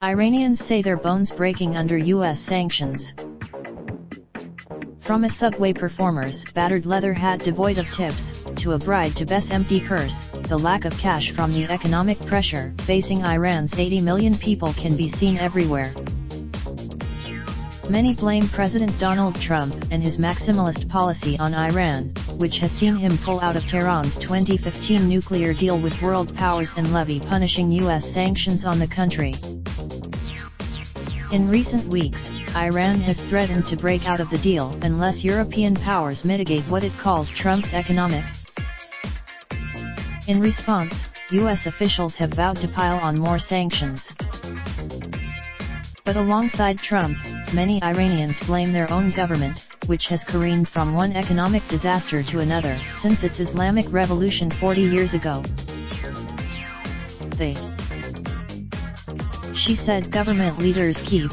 Iranians say their bones breaking under U.S. sanctions. From a subway performer's battered leather hat devoid of tips, to a bride to Beth's empty purse, the lack of cash from the economic pressure facing Iran's 80 million people can be seen everywhere. Many blame President Donald Trump and his maximalist policy on Iran, which has seen him pull out of Tehran's 2015 nuclear deal with world powers and levy punishing U.S. sanctions on the country. In recent weeks, Iran has threatened to break out of the deal unless European powers mitigate what it calls Trump's economic. In response, U.S. officials have vowed to pile on more sanctions. But alongside Trump, many Iranians blame their own government, which has careened from one economic disaster to another since its Islamic Revolution 40 years ago. She said government leaders keep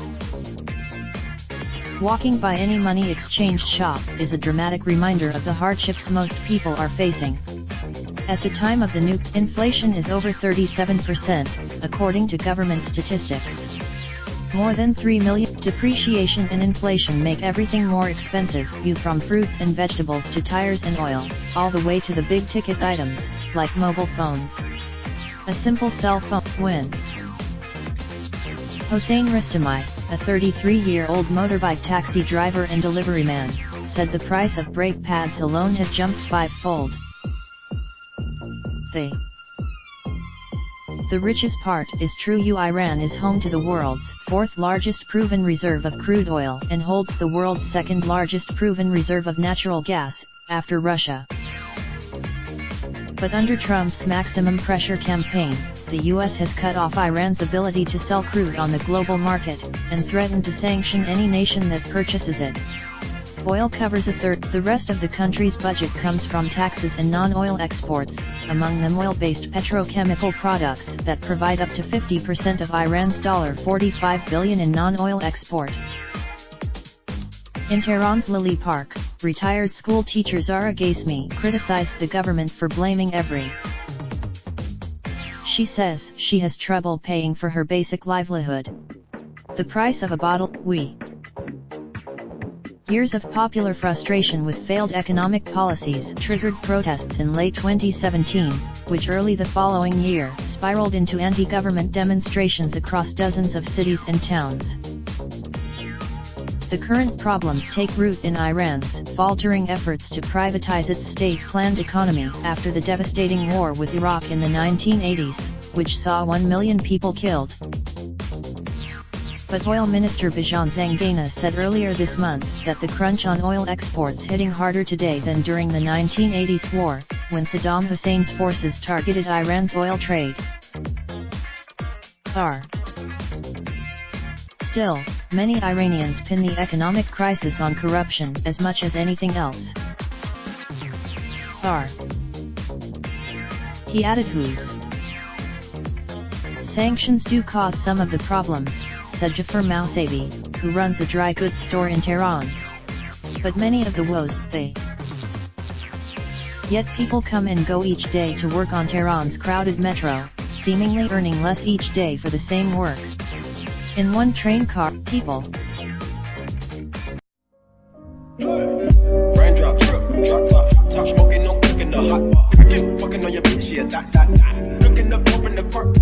walking by any money exchange shop is a dramatic reminder of the hardships most people are facing. At the time of the nuke, inflation is over 37%, according to government statistics. More than 3 million. Depreciation and inflation make everything more expensive, from fruits and vegetables to tires and oil, all the way to the big-ticket items, like mobile phones. A simple cell phone win. Hossein Ristamai, a 33-year-old motorbike taxi driver and delivery man, said the price of brake pads alone had jumped fivefold. The richest part is true. Iran is home to the world's fourth largest proven reserve of crude oil and holds the world's second largest proven reserve of natural gas, after Russia. But under Trump's maximum pressure campaign, the U.S. has cut off Iran's ability to sell crude on the global market, and threatened to sanction any nation that purchases it. Oil covers a third. The rest of the country's budget comes from taxes and non-oil exports, among them oil-based petrochemical products that provide up to 50% of Iran's $45 billion in non-oil export. In Tehran's Lily Park, retired school teacher Zara Ghasmi criticized the government for blaming every. She says she has trouble paying for her basic livelihood. The price of a bottle. Years of popular frustration with failed economic policies triggered protests in late 2017, which early the following year spiraled into anti-government demonstrations across dozens of cities and towns. The current problems take root in Iran's faltering efforts to privatize its state-planned economy after the devastating war with Iraq in the 1980s, which saw 1 million people killed. But Oil Minister Bijan Zangana said earlier this month that the crunch on oil exports hitting harder today than during the 1980s war, when Saddam Hussein's forces targeted Iran's oil trade. Still, many Iranians pin the economic crisis on corruption as much as anything else. He added whose sanctions do cause some of the problems, said Jafar Mousavi, who runs a dry goods store in Tehran. But many of the woes, Yet people come and go each day to work on Tehran's crowded metro, seemingly earning less each day for the same work. In one train car, people raindrop, drop top smoking, no cooking the hot pot. Fucking on your bitch, yeah, that. Looking up, open the park,